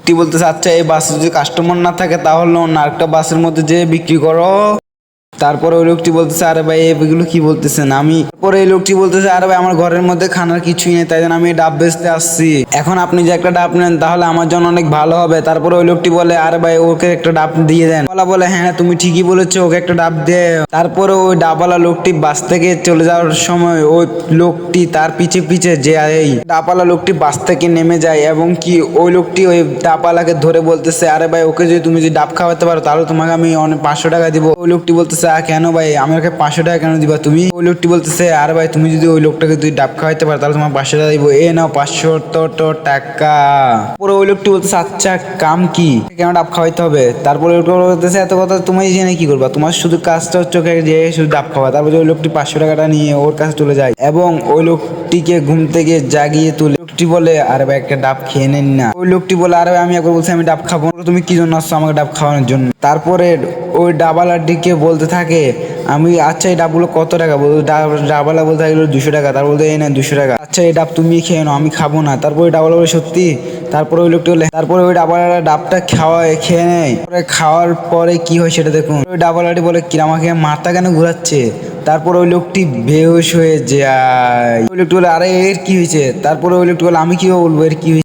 লোকটি বলতেছে আচ্ছা এই বাসে যদি কাস্টমার না থাকে তাহলে অন্য আরেকটা বাসের মধ্যে যেয়ে বিক্রি করো। তারপরে ওই লোকটি বলতেছে আরে ভাই এগুলো কি বলতেছেন আমি। তারপরে এই লোকটি বলতেছে আরে ভাই আমার ঘরের মধ্যে খানার কিছুই নেই, তাই জন্য আমি ডাব বেচতে আসছি। এখন আপনি যে একটা ডাব নেন তাহলে আমার জন্য অনেক ভালো হবে। তারপরে ওই লোকটি বলে আরে ভাই ওকে একটা ডাব দিয়ে দেন। বলা বলে হ্যাঁ তুমি ঠিকই বলেছো, ওকে একটা ডাব দে। তারপরে ওই ডাবওয়ালা লোকটি বাস থেকে চলে যাওয়ার সময় ওই লোকটি তার পিছে পিছে যে এই ডাবওয়ালা লোকটি বাস থেকে নেমে যায় এবং কি ওই লোকটি ওই ডাবওয়ালাকে ধরে বলতেছে আরে ভাই ওকে যদি তুমি যদি ডাব খাওয়াতে পারো তাহলে তোমাকে আমি অনেক 500 টাকা দিব। ওই লোকটি বলতেছে কেন ভাই আমাকে 500 টাকা কেন দিবা তুমি? ওই লোকটি বলতেছে আরে ভাই তুমি যদি ওই লোকটাকে তুই ডাব খাওয়াইতে পারো তাহলে তোমার 500 টাকা দিব, এ নাও 500 টাকা। পরে ওই লোকটি বলতেছে আচ্ছা কাম কি, কেন ডাব খাওয়াইতে হবে? তারপরে ওই লোকটি বলতেছে এত কথা তুমি জেনে কি করবা, তোমার শুধু কাজটা হচ্ছে ওকে যে শুধু ডাব খাওয়া। তারপরে ওই লোকটি 500 টাকাটা নিয়ে ওর কাছে চলে যায় এবং ওই লোকটিকে ঘুম থেকে জাগিয়ে তুলে লোকটি বলে আরে ভাই একটা ডাব খেয়ে নেন না। ওই লোকটি বলে আরে ভাই আমি একবার বলছি আমি ডাব খাবো, তুমি কি জন্য আসছো আমাকে ডাব খাওয়ানোর জন্য? তারপরে ওই ডাবালাটিকে বলতে থাকে আমি আচ্ছা এই ডাবগুলো কত টাকা? ডাবালা বলতে থাকলো 200 টাকা। তার বলতে এই না 200 টাকা। আচ্ছা এই ডাব তুমি খেয়ে নাও আমি খাবো না। তারপরে ওই ডাবালা বলে সত্যি? তারপরে ওই লোকটি বলে তারপরে ওই ডাবালাটা ডাবটা খেয়ে নেয়। পরে খাওয়ার পরে কি হয় সেটা দেখুন। ওই ডাবালাটি বলে কি আমাকে মাথা কেন ঘুরাচ্ছে? তারপর ওই লোকটি বেহুশ হয়ে যায়। ওই লোকটি বলে আরে এর কি হয়েছে? তারপরে ওই লোকটি বলে আমি কি বলবো এর কি হয়েছে।